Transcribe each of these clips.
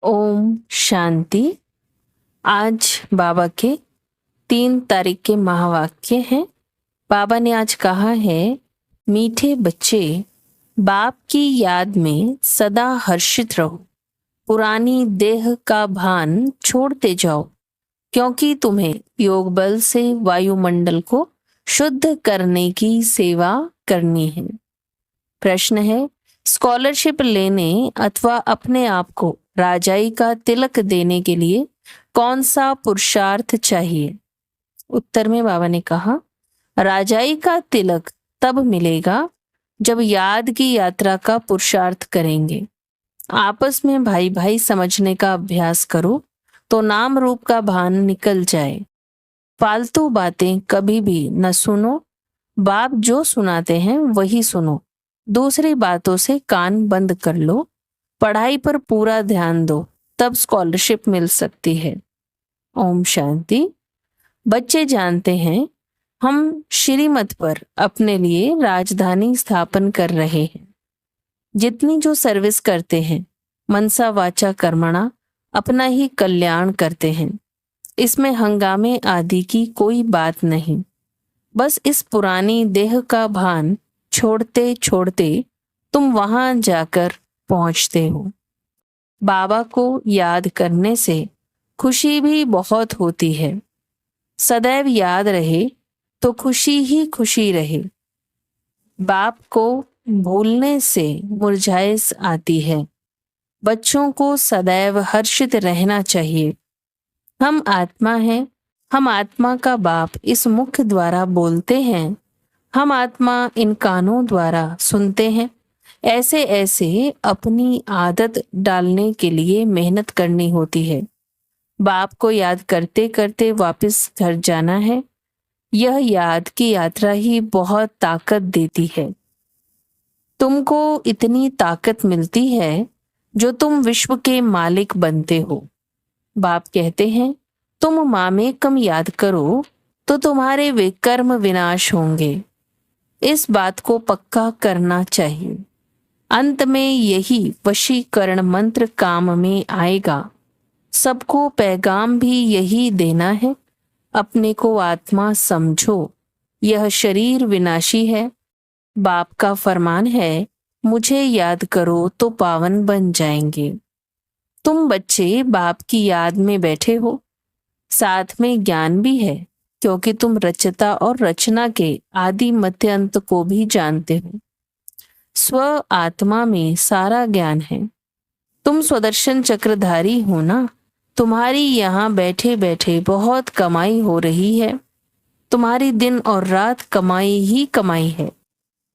ओम शांति। आज बाबा के 3 तारीख के महावाक्य हैं। बाबा ने आज कहा है, मीठे बच्चे, बाप की याद में सदा हर्षित रहो। पुरानी देह का भान छोड़ते जाओ, क्योंकि तुम्हें योग बल से वायुमंडल को शुद्ध करने की सेवा करनी है। प्रश्न है, स्कॉलरशिप लेने अथवा अपने आप को राजाई का तिलक देने के लिए कौन सा पुरुषार्थ चाहिए? उत्तर में बाबा ने कहा, राजाई का तिलक तब मिलेगा जब याद की यात्रा का पुरुषार्थ करेंगे। आपस में भाई भाई समझने का अभ्यास करो तो नाम रूप का भान निकल जाए। फालतू बातें कभी भी न सुनो। बाप जो सुनाते हैं वही सुनो। दूसरी बातों से कान बंद कर लो। पढ़ाई पर पूरा ध्यान दो, तब स्कॉलरशिप मिल सकती है। ओम शांति। बच्चे जानते हैं, हम श्रीमत पर अपने लिए राजधानी स्थापन कर रहे हैं। जितनी जो सर्विस करते हैं, मनसा वाचा कर्मणा, अपना ही कल्याण करते हैं। इसमें हंगामे आदि की कोई बात नहीं। बस इस पुरानी देह का भान छोड़ते छोड़ते तुम वहां जाकर पहुंचते हो। बाबा को याद करने से खुशी भी बहुत होती है। सदैव याद रहे तो खुशी ही खुशी रहे। बाप को भूलने से मुरझाइश आती है। बच्चों को सदैव हर्षित रहना चाहिए। हम आत्मा हैं, हम आत्मा का बाप इस मुख द्वारा बोलते हैं, हम आत्मा इन कानों द्वारा सुनते हैं। ऐसे ऐसे अपनी आदत डालने के लिए मेहनत करनी होती है। बाप को याद करते करते वापस घर जाना है। यह याद की यात्रा ही बहुत ताकत देती है। तुमको इतनी ताकत मिलती है जो तुम विश्व के मालिक बनते हो। बाप कहते हैं, तुम मामेकम याद करो तो तुम्हारे विकर्म विनाश होंगे। इस बात को पक्का करना चाहिए। अंत में यही वशीकरण मंत्र काम में आएगा। सबको पैगाम भी यही देना है, अपने को आत्मा समझो, यह शरीर विनाशी है। बाप का फरमान है, मुझे याद करो तो पावन बन जाएंगे। तुम बच्चे बाप की याद में बैठे हो, साथ में ज्ञान भी है, क्योंकि तुम रचता और रचना के आदि मध्य अंत को भी जानते हो। स्व आत्मा में सारा ज्ञान है। तुम स्वदर्शन चक्रधारी हो ना। तुम्हारी यहाँ बैठे बैठे बहुत कमाई हो रही है। तुम्हारी दिन और रात कमाई ही कमाई है।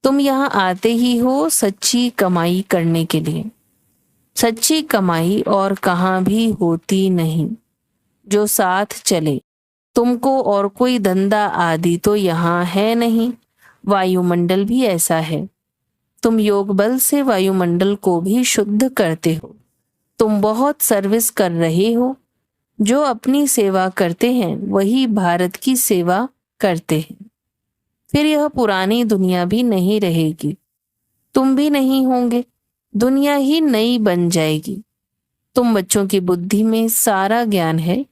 तुम यहाँ आते ही हो सच्ची कमाई करने के लिए। सच्ची कमाई और कहाँ भी होती नहीं। जो साथ चले, तुमको और कोई धंधा आदि तो यहाँ है नहीं। वायुमंडल भी ऐसा है। तुम योग बल से वायुमंडल को भी शुद्ध करते हो। तुम बहुत सर्विस कर रहे हो। जो अपनी सेवा करते हैं वही भारत की सेवा करते हैं। फिर यह पुरानी दुनिया भी नहीं रहेगी। तुम भी नहीं होंगे। दुनिया ही नई बन जाएगी। तुम बच्चों की बुद्धि में सारा ज्ञान है।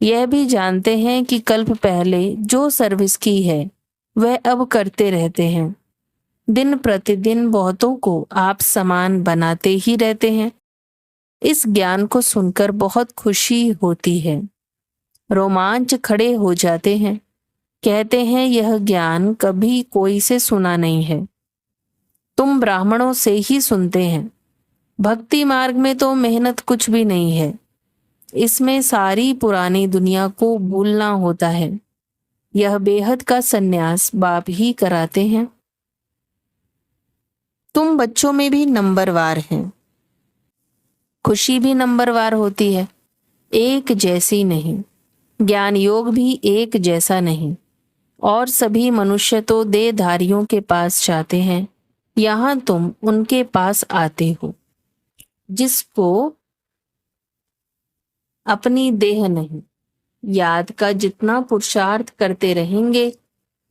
यह भी जानते हैं कि कल्प पहले जो सर्विस की है वह अब करते रहते हैं। दिन प्रतिदिन बहुतों को आप समान बनाते ही रहते हैं। इस ज्ञान को सुनकर बहुत खुशी होती है। रोमांच खड़े हो जाते हैं। कहते हैं, यह ज्ञान कभी कोई से सुना नहीं है। तुम ब्राह्मणों से ही सुनते हैं। भक्ति मार्ग में तो मेहनत कुछ भी नहीं है। इसमें सारी पुरानी दुनिया को भूलना होता है। यह बेहद का सन्यास बाप ही कराते हैं। तुम बच्चों में भी नंबरवार हैं। खुशी भी नंबरवार होती है, एक जैसी नहीं। ज्ञान योग भी एक जैसा नहीं। और सभी मनुष्य तो देहधारियों के पास जाते हैं। यहाँ तुम उनके पास आते हो जिसको अपनी देह नहीं। याद का जितना पुरुषार्थ करते रहेंगे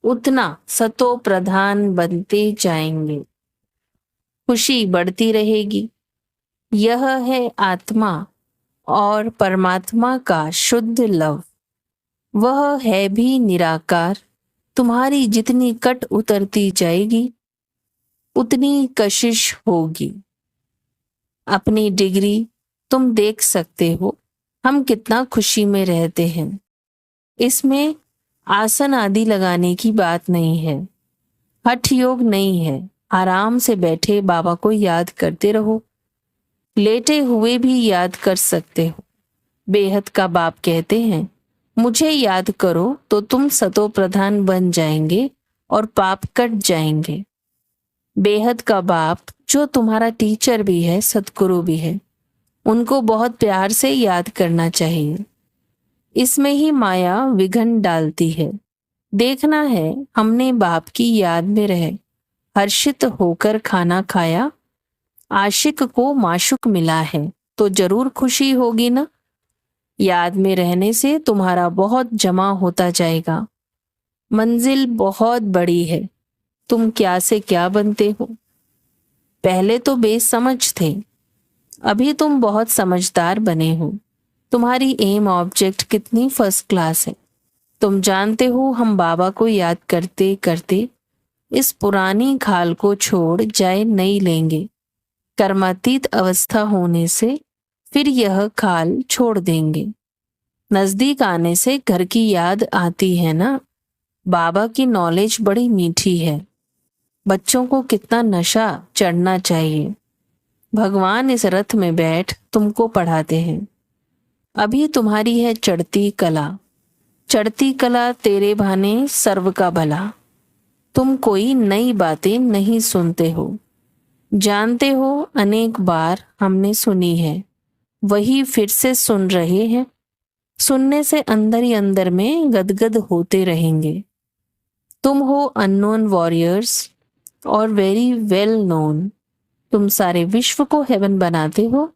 उतना सतो प्रधान बनते जाएंगे। खुशी बढ़ती रहेगी। यह है आत्मा और परमात्मा का शुद्ध लव, वह है भी निराकार। तुम्हारी जितनी कट उतरती जाएगी उतनी कशिश होगी। अपनी डिग्री तुम देख सकते हो, हम कितना खुशी में रहते हैं। इसमें आसन आदि लगाने की बात नहीं है, हठ योग नहीं है। आराम से बैठे बाबा को याद करते रहो, लेटे हुए भी याद कर सकते हो। बेहद का बाप कहते हैं, मुझे याद करो तो तुम सतो प्रधान बन जाएंगे और पाप कट जाएंगे। बेहद का बाप जो तुम्हारा टीचर भी है, सतगुरु भी है, उनको बहुत प्यार से याद करना चाहिए। इसमें ही माया विघन डालती है। देखना है हमने बाप की याद में रहे हर्षित होकर खाना खाया, आशिक को माशुक मिला है तो जरूर खुशी होगी ना। याद में रहने से तुम्हारा बहुत जमा होता जाएगा। मंजिल बहुत बड़ी है, तुम क्या से क्या बनते हो। पहले तो बेसमझ थे, अभी तुम बहुत समझदार बने हो। तुम्हारी एम ऑब्जेक्ट कितनी फर्स्ट क्लास है। तुम जानते हो हम बाबा को याद करते करते इस पुरानी खाल को छोड़ जाए नहीं लेंगे। कर्मातीत अवस्था होने से फिर यह खाल छोड़ देंगे। नजदीक आने से घर की याद आती है ना। बाबा की नॉलेज बड़ी मीठी है। बच्चों को कितना नशा चढ़ना चाहिए। भगवान इस रथ में बैठ तुमको पढ़ाते हैं। अभी तुम्हारी है चढ़ती कला। चढ़ती कला तेरे भाने सर्व का भला। तुम कोई नई बातें नहीं सुनते हो, जानते हो अनेक बार हमने सुनी है, वही फिर से सुन रहे हैं। सुनने से अंदर ही अंदर में गदगद होते रहेंगे। तुम हो अननोन वॉरियर्स और वेरी वेल नोन। तुम सारे विश्व को हेवन बनाते हो।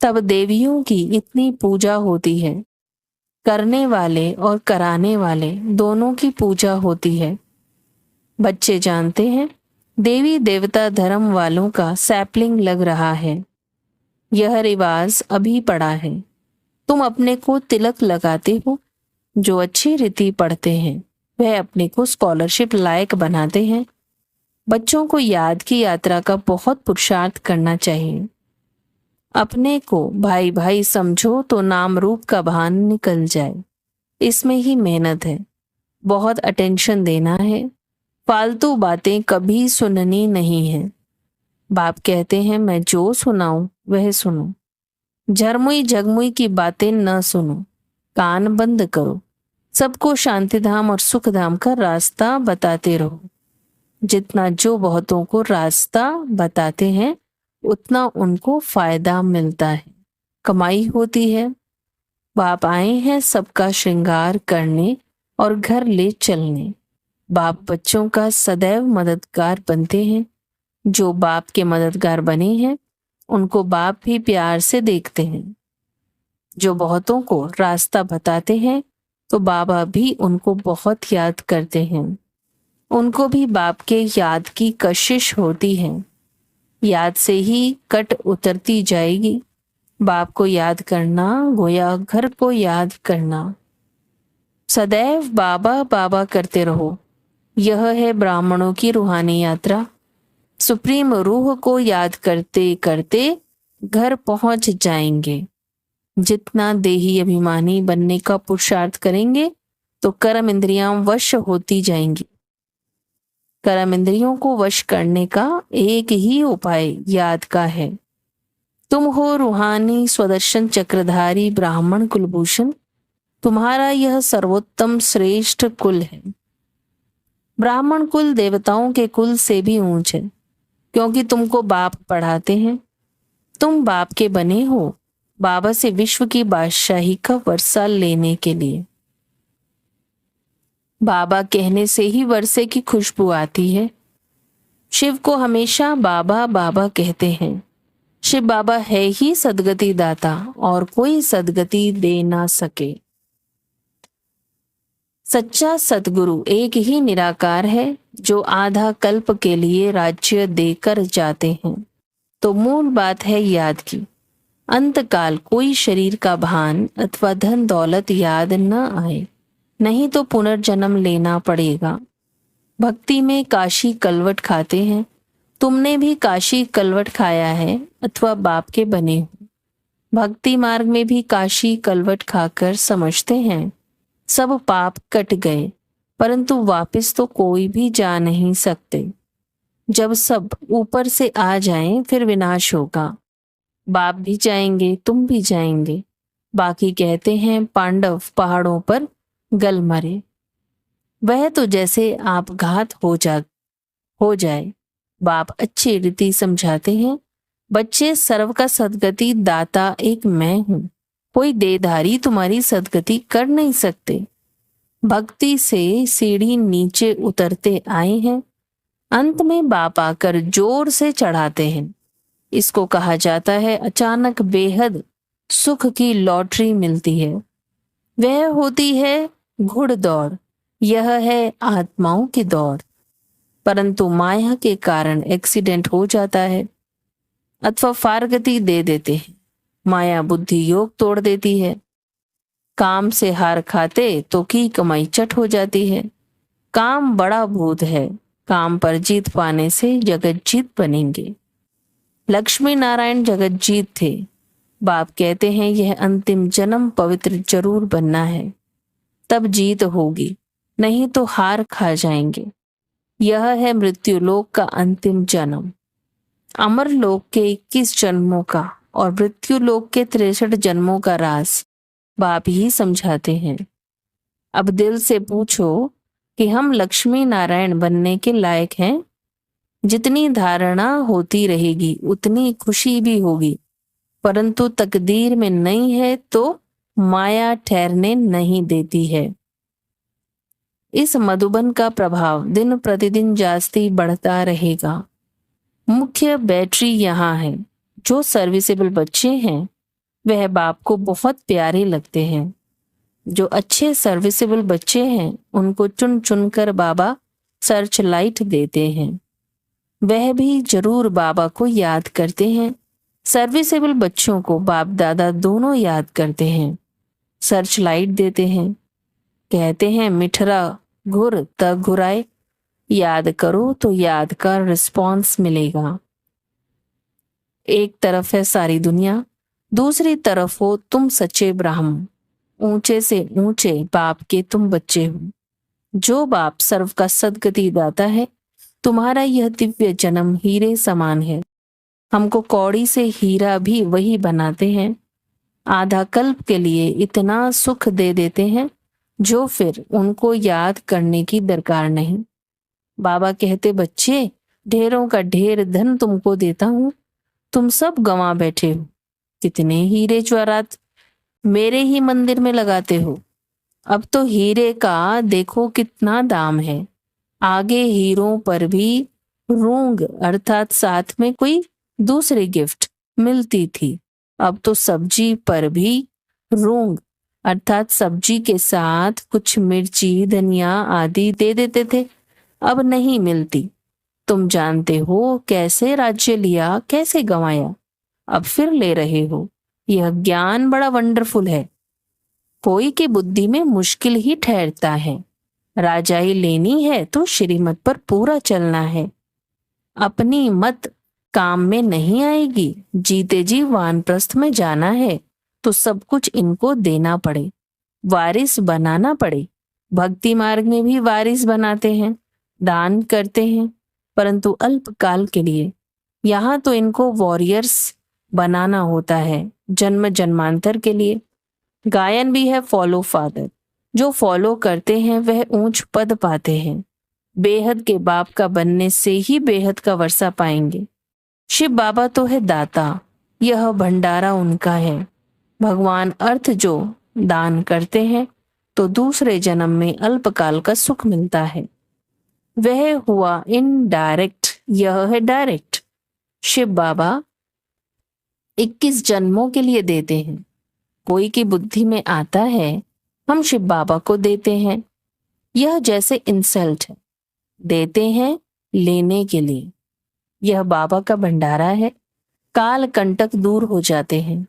तब देवियों की इतनी पूजा होती है। करने वाले और कराने वाले दोनों की पूजा होती है। बच्चे जानते हैं देवी देवता धर्म वालों का सैपलिंग लग रहा है। यह रिवाज अभी पड़ा है। तुम अपने को तिलक लगाते हो। जो अच्छी रीति पढ़ते हैं वह अपने को स्कॉलरशिप लायक बनाते हैं। बच्चों को याद की यात्रा का बहुत पुरुषार्थ करना चाहिए। अपने को भाई भाई समझो तो नाम रूप का भान निकल जाए। इसमें ही मेहनत है। बहुत अटेंशन देना है। फालतू बातें कभी सुननी नहीं है। बाप कहते हैं मैं जो सुनाऊं वह सुनो। झरमुई झगमुई की बातें न सुनो। कान बंद करो। सबको शांतिधाम और सुखधाम का रास्ता बताते रहो। जितना जो बहुतों को रास्ता बताते हैं उतना उनको फायदा मिलता है, कमाई होती है। बाप आए हैं सबका श्रृंगार करने और घर ले चलने। बाप बच्चों का सदैव मददगार बनते हैं। जो बाप के मददगार बने हैं उनको बाप भी प्यार से देखते हैं। जो बहुतों को रास्ता बताते हैं तो बाबा भी उनको बहुत याद करते हैं। उनको भी बाप के याद की कशिश होती है। याद से ही कट उतरती जाएगी। बाप को याद करना गोया घर को याद करना। सदैव बाबा बाबा करते रहो। यह है ब्राह्मणों की रूहानी यात्रा। सुप्रीम रूह को याद करते करते घर पहुंच जाएंगे। जितना देही अभिमानी बनने का पुरुषार्थ करेंगे तो कर्म इंद्रियां वश होती जाएंगी। कर्म इंद्रियों को वश करने का एक ही उपाय याद का है। तुम हो रूहानी स्वदर्शन चक्रधारी ब्राह्मण कुलभूषण। तुम्हारा यह सर्वोत्तम श्रेष्ठ कुल है। ब्राह्मण कुल देवताओं के कुल से भी ऊंच है, क्योंकि तुमको बाप पढ़ाते हैं। तुम बाप के बने हो बाबा से विश्व की बादशाही का वर्षा लेने के लिए। बाबा कहने से ही वर्षे की खुशबू आती है। शिव को हमेशा बाबा बाबा कहते हैं। शिव बाबा है ही सदगति दाता और कोई सदगति दे ना सके। सच्चा सतगुरु एक ही निराकार है जो आधा कल्प के लिए राज्य देकर जाते हैं। तो मूल बात है याद की। अंतकाल कोई शरीर का भान अथवा धन दौलत याद न आए, नहीं तो पुनर्जन्म लेना पड़ेगा। भक्ति में काशी कलवट खाते हैं, तुमने भी काशी कलवट खाया है अथवा बाप के बने हो। भक्ति मार्ग में भी काशी कलवट खाकर समझते हैं सब पाप कट गए, परंतु वापस तो कोई भी जा नहीं सकते। जब सब ऊपर से आ जाएं फिर विनाश होगा। बाप भी जाएंगे, तुम भी जाएंगे। बाकी कहते हैं पांडव पहाड़ों पर गल मरे। वह तो जैसे आपघात हो जाए। बाप अच्छी रीति समझाते हैं, बच्चे सर्व का सदगति दाता एक मैं हूं, कोई देधारी तुम्हारी सदगति कर नहीं सकते। भक्ति से सीढ़ी नीचे उतरते आए हैं, अंत में बाप आकर जोर से चढ़ाते हैं। इसको कहा जाता है अचानक बेहद सुख की लॉटरी मिलती है। वह होती है घुड़दौड़, यह है आत्माओं की दौड़। परंतु माया के कारण एक्सीडेंट हो जाता है अथवा फारगति दे देते हैं। माया बुद्धि योग तोड़ देती है। काम से हार खाते तो की कमाई चट हो जाती है। काम बड़ा भूत है, काम पर जीत पाने से जगत जीत बनेंगे। लक्ष्मी नारायण जगत जीत थे। बाप कहते हैं यह अंतिम जन्म पवित्र जरूर बनना है, तब जीत होगी, नहीं तो हार खा जाएंगे। यह है मृत्युलोक का अंतिम जन्म। अमर लोक के 21 जन्मों का और मृत्युलोक के 63 जन्मों का राज बाप ही समझाते हैं। अब दिल से पूछो कि हम लक्ष्मी नारायण बनने के लायक हैं। जितनी धारणा होती रहेगी उतनी खुशी भी होगी, परंतु तकदीर में नहीं है तो माया ठहरने नहीं देती है। इस मधुबन का प्रभाव दिन प्रतिदिन जास्ती बढ़ता रहेगा। मुख्य बैटरी यहाँ है। जो सर्विसेबल बच्चे हैं वह बाप को बहुत प्यारे लगते हैं। जो अच्छे सर्विसेबल बच्चे हैं उनको चुन चुन कर बाबा सर्च लाइट देते हैं। वह भी जरूर बाबा को याद करते हैं। सर्विसेबल बच्चों को बाप दादा दोनों याद करते हैं, सर्च लाइट देते हैं। कहते हैं मिठरा घुर त घुराए, याद करो तो याद का रिस्पॉन्स मिलेगा। एक तरफ है सारी दुनिया, दूसरी तरफ हो तुम सच्चे ब्राह्मण। ऊंचे से ऊंचे बाप के तुम बच्चे हो। जो बाप सर्व का सदगति दाता है, तुम्हारा यह दिव्य जन्म हीरे समान है। हमको कौड़ी से हीरा भी वही बनाते हैं। आधा कल्प के लिए इतना सुख दे देते हैं जो फिर उनको याद करने की दरकार नहीं। बाबा कहते बच्चे ढेरों का ढेर धन तुमको देता हूं, तुम सब गंवा बैठे हो। कितने हीरे ज्वारात मेरे ही मंदिर में लगाते हो। अब तो हीरे का देखो कितना दाम है। आगे हीरों पर भी रूंग अर्थात साथ में कोई दूसरी गिफ्ट मिलती थी। अब तो सब्जी पर भी रूंग अर्थात सब्जी के साथ कुछ मिर्ची धनिया आदि दे देते थे, अब नहीं मिलती। तुम जानते हो कैसे राज्य लिया, कैसे गंवाया, अब फिर ले रहे हो। यह ज्ञान बड़ा वंडरफुल है। कोई की बुद्धि में मुश्किल ही ठहरता है। राजाई लेनी है तो श्रीमत पर पूरा चलना है। अपनी मत काम में नहीं आएगी। जीते जी वानप्रस्थ में जाना है तो सब कुछ इनको देना पड़े, वारिस बनाना पड़े। भक्ति मार्ग में भी वारिस बनाते हैं, दान करते हैं, परंतु अल्पकाल के लिए। यहाँ तो इनको वॉरियर्स बनाना होता है, जन्म जन्मांतर के लिए। गायन भी है फॉलो फादर। जो फॉलो करते हैं वह ऊंच पद पाते हैं। बेहद के बाप का बनने से ही बेहद का वर्षा पाएंगे। शिव बाबा तो है दाता, यह भंडारा उनका है। भगवान अर्थ जो दान करते हैं तो दूसरे जन्म में अल्पकाल का सुख मिलता है। वह हुआ इनडायरेक्ट, यह है डायरेक्ट। शिव बाबा 21 जन्मों के लिए देते हैं। कोई की बुद्धि में आता है हम शिव बाबा को देते हैं, यह जैसे इंसल्ट है। देते हैं लेने के लिए। यह बाबा का भंडारा है। काल कंटक दूर हो जाते हैं।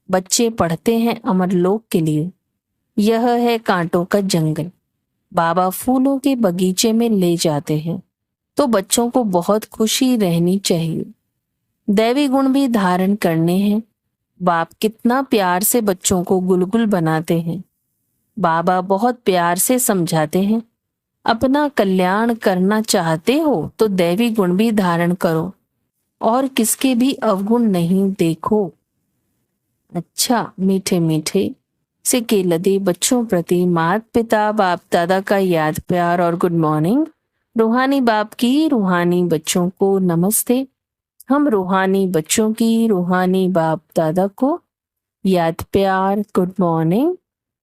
बच्चे पढ़ते हैं अमरलोक के लिए। यह है कांटों का जंगल। बाबा फूलों के बगीचे में ले जाते हैं तो बच्चों को बहुत खुशी रहनी चाहिए। दैवी गुण भी धारण करने हैं। बाप कितना प्यार से बच्चों को गुलगुल बनाते हैं। बाबा बहुत प्यार से समझाते हैं, अपना कल्याण करना चाहते हो तो दैवी गुण भी धारण करो और किसके भी अवगुण नहीं देखो। अच्छा, मीठे मीठे से केलदे बच्चों प्रति माता पिता बाप दादा का याद प्यार और गुड मॉर्निंग। रूहानी बाप की रूहानी बच्चों को नमस्ते। हम रूहानी बच्चों की रूहानी बाप दादा को याद प्यार गुड मॉर्निंग,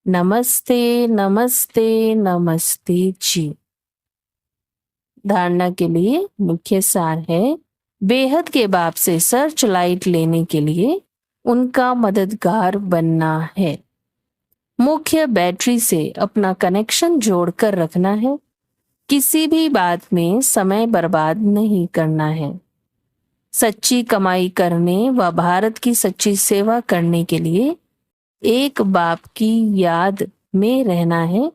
नमस्ते नमस्ते नमस्ते जी। धारणा के लिए मुख्य सार है, बेहद के बाप से सर्च लाइट लेने के लिए उनका मददगार बनना है। मुख्य बैटरी से अपना कनेक्शन जोड़कर रखना है। किसी भी बात में समय बर्बाद नहीं करना है। सच्ची कमाई करने व भारत की सच्ची सेवा करने के लिए एक बाप की याद में रहना है,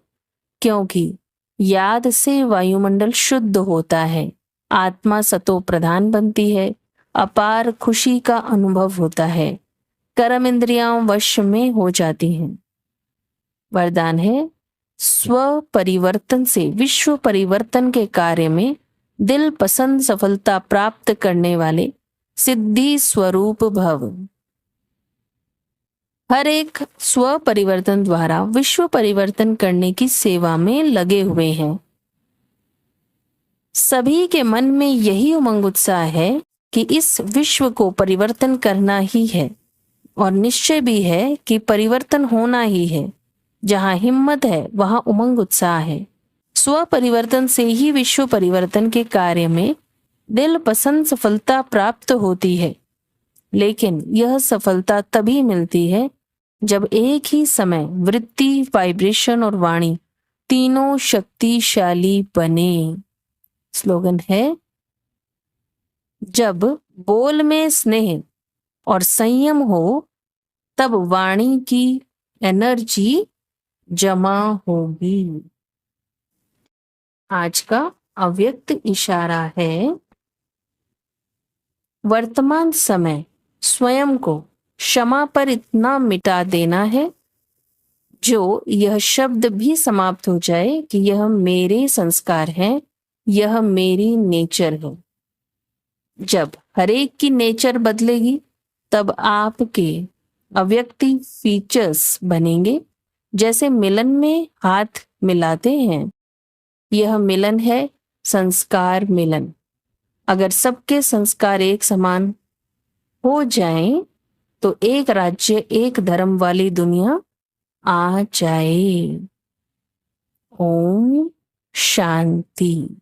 क्योंकि याद से वायुमंडल शुद्ध होता है, आत्मा सतो प्रधान बनती है, अपार खुशी का अनुभव होता है, कर्म इंद्रियां वश में हो जाती हैं। वरदान है, स्व परिवर्तन से विश्व परिवर्तन के कार्य में दिल पसंद सफलता प्राप्त करने वाले सिद्धि स्वरूप भव। हर एक स्व परिवर्तन द्वारा विश्व परिवर्तन करने की सेवा में लगे हुए हैं। सभी के मन में यही उमंग उत्साह है कि इस विश्व को परिवर्तन करना ही है और निश्चय भी है कि परिवर्तन होना ही है। जहां हिम्मत है वहां उमंग उत्साह है। स्व परिवर्तन से ही विश्व परिवर्तन के कार्य में दिल पसंद सफलता प्राप्त होती है। लेकिन यह सफलता तभी मिलती है जब एक ही समय वृत्ति, वाइब्रेशन और वाणी तीनों शक्तिशाली बने। स्लोगन है, जब बोल में स्नेह और संयम हो तब वाणी की एनर्जी जमा होगी। आज का अव्यक्त इशारा है, वर्तमान समय स्वयं को क्षमा पर इतना मिटा देना है जो यह शब्द भी समाप्त हो जाए कि यह मेरे संस्कार हैं, यह मेरी नेचर है। जब हरेक की नेचर बदलेगी तब आपके अव्यक्ति फीचर्स बनेंगे। जैसे मिलन में हाथ मिलाते हैं, यह मिलन है संस्कार मिलन। अगर सबके संस्कार एक समान हो जाएं तो एक राज्य एक धर्म वाली दुनिया आ जाए। ओम शांति।